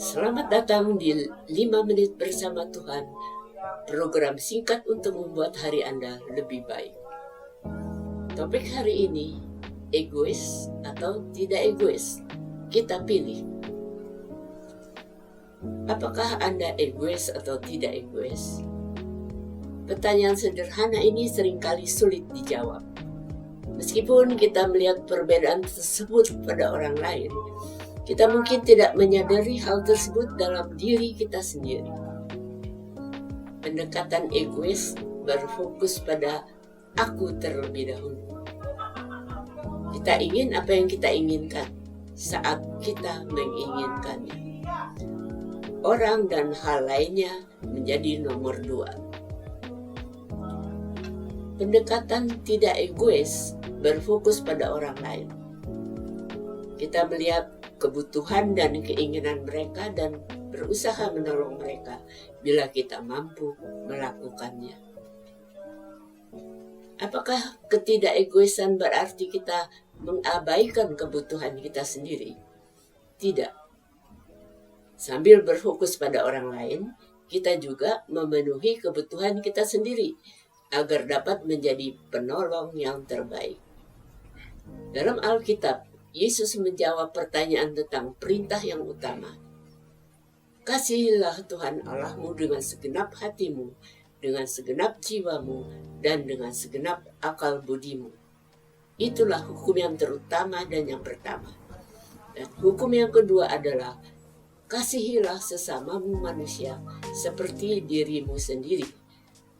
Selamat datang di 5 menit bersama Tuhan, program singkat untuk membuat hari Anda lebih baik. Topik hari ini, egois atau tidak egois? Kita pilih. Apakah Anda egois atau tidak egois? Pertanyaan sederhana ini seringkali sulit dijawab. Meskipun kita melihat perbedaan tersebut pada orang lain, kita mungkin tidak menyadari hal tersebut dalam diri kita sendiri. Pendekatan egois berfokus pada aku terlebih dahulu. Kita ingin apa yang kita inginkan saat kita menginginkannya. Orang dan hal lainnya menjadi nomor 2. Pendekatan tidak egois berfokus pada orang lain. Kita melihat kebutuhan dan keinginan mereka dan berusaha menolong mereka bila kita mampu melakukannya. Apakah ketidakegoisan berarti kita mengabaikan kebutuhan kita sendiri? Tidak. Sambil berfokus pada orang lain, kita juga memenuhi kebutuhan kita sendiri agar dapat menjadi penolong yang terbaik. Dalam Alkitab, Yesus menjawab pertanyaan tentang perintah yang utama. Kasihilah Tuhan Allahmu dengan segenap hatimu, dengan segenap jiwamu, dan dengan segenap akal budimu. Itulah hukum yang terutama dan yang pertama. Dan hukum yang kedua adalah kasihilah sesamamu manusia seperti dirimu sendiri.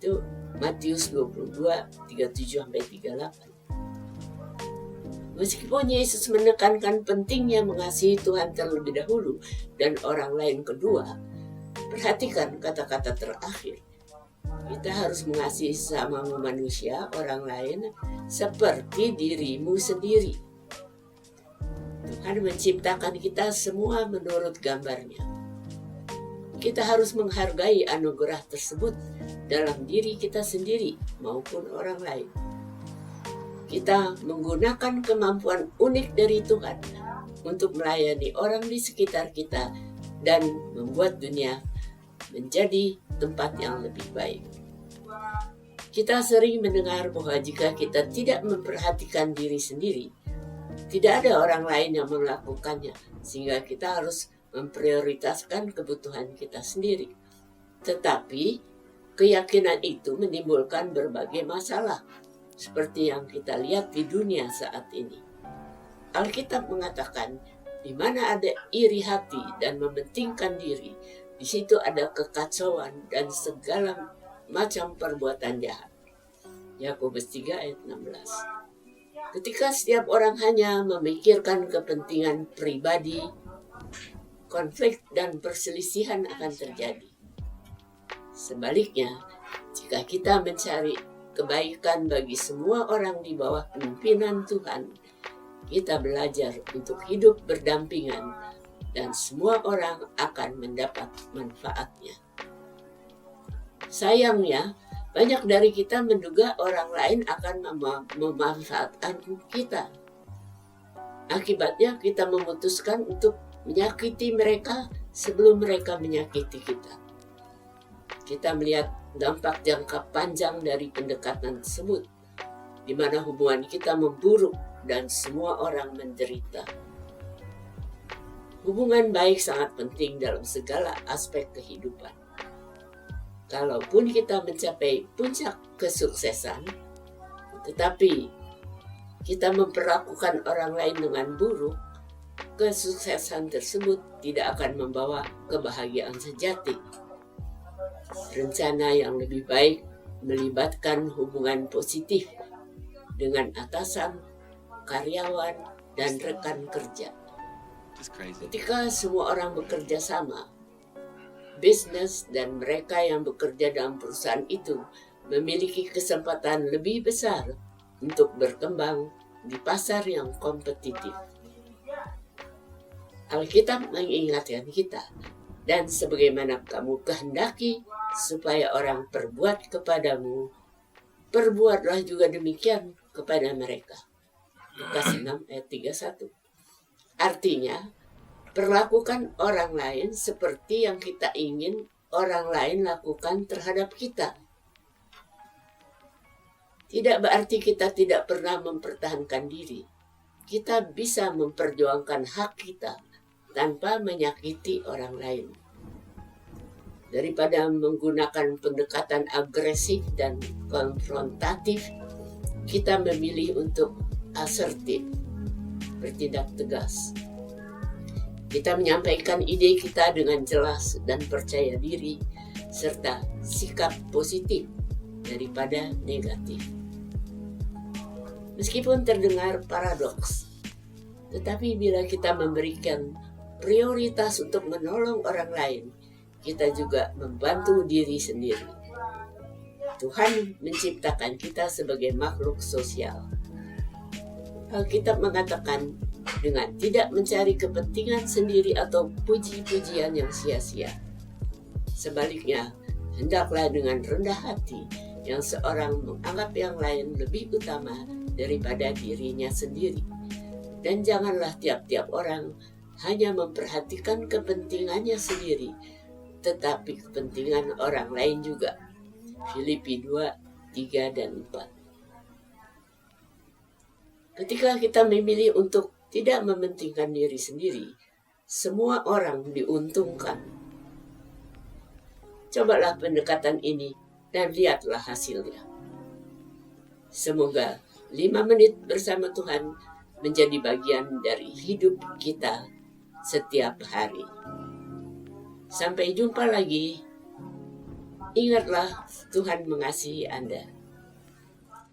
Itu Matius 22, 37-38. Meskipun Yesus menekankan pentingnya mengasihi Tuhan terlebih dahulu dan orang lain kedua, perhatikan kata-kata terakhir. Kita harus mengasihi sesama manusia, orang lain, seperti dirimu sendiri. Tuhan menciptakan kita semua menurut gambarnya. Kita harus menghargai anugerah tersebut dalam diri kita sendiri maupun orang lain. Kita menggunakan kemampuan unik dari Tuhan untuk melayani orang di sekitar kita dan membuat dunia menjadi tempat yang lebih baik. Kita sering mendengar bahwa jika kita tidak memperhatikan diri sendiri, tidak ada orang lain yang melakukannya, sehingga kita harus memprioritaskan kebutuhan kita sendiri. Tetapi keyakinan itu menimbulkan berbagai masalah, seperti yang kita lihat di dunia saat ini. Alkitab mengatakan, di mana ada iri hati dan mementingkan diri, di situ ada kekacauan dan segala macam perbuatan jahat. Yakobus 3 ayat 16. Ketika setiap orang hanya memikirkan kepentingan pribadi, konflik dan perselisihan akan terjadi. Sebaliknya, jika kita mencari kebaikan bagi semua orang di bawah pimpinan Tuhan, kita belajar untuk hidup berdampingan dan semua orang akan mendapat manfaatnya. Sayangnya, banyak dari kita menduga orang lain akan memanfaatkan kita. Akibatnya kita memutuskan untuk menyakiti mereka sebelum mereka menyakiti kita. Kita melihat dampak jangka panjang dari pendekatan tersebut, di mana hubungan kita memburuk dan semua orang menderita. Hubungan baik sangat penting dalam segala aspek kehidupan. Kalaupun kita mencapai puncak kesuksesan, tetapi kita memperlakukan orang lain dengan buruk, kesuksesan tersebut tidak akan membawa kebahagiaan sejati. Rencana yang lebih baik melibatkan hubungan positif dengan atasan, karyawan, dan rekan kerja. Ketika semua orang bekerja sama, bisnis dan mereka yang bekerja dalam perusahaan itu memiliki kesempatan lebih besar untuk berkembang di pasar yang kompetitif. Alkitab mengingatkan kita, dan sebagaimana kamu kehendaki supaya orang perbuat kepadamu, perbuatlah juga demikian kepada mereka. Lukas 6 ayat 31. Artinya, Perlakukan orang lain seperti yang kita ingin orang lain lakukan terhadap kita. Tidak berarti kita tidak pernah mempertahankan diri. Kita bisa memperjuangkan hak kita tanpa menyakiti orang lain. Daripada menggunakan pendekatan agresif dan konfrontatif, kita memilih untuk asertif, bertindak tegas. Kita menyampaikan ide kita dengan jelas dan percaya diri, serta sikap positif daripada negatif. Meskipun terdengar paradoks, tetapi bila kita memberikan prioritas untuk menolong orang lain, kita juga membantu diri sendiri. Tuhan menciptakan kita sebagai makhluk sosial. Alkitab mengatakan, dengan tidak mencari kepentingan sendiri atau puji-pujian yang sia-sia. Sebaliknya, hendaklah dengan rendah hati yang seorang menganggap yang lain lebih utama daripada dirinya sendiri. Dan janganlah tiap-tiap orang hanya memperhatikan kepentingannya sendiri, tetapi kepentingan orang lain juga. Filipi 2:3 dan 4. Ketika kita memilih untuk tidak mementingkan diri sendiri, semua orang diuntungkan. Cobalah pendekatan ini dan lihatlah hasilnya. Semoga 5 menit bersama Tuhan menjadi bagian dari hidup kita setiap hari. Sampai jumpa lagi. Ingatlah, Tuhan mengasihi Anda.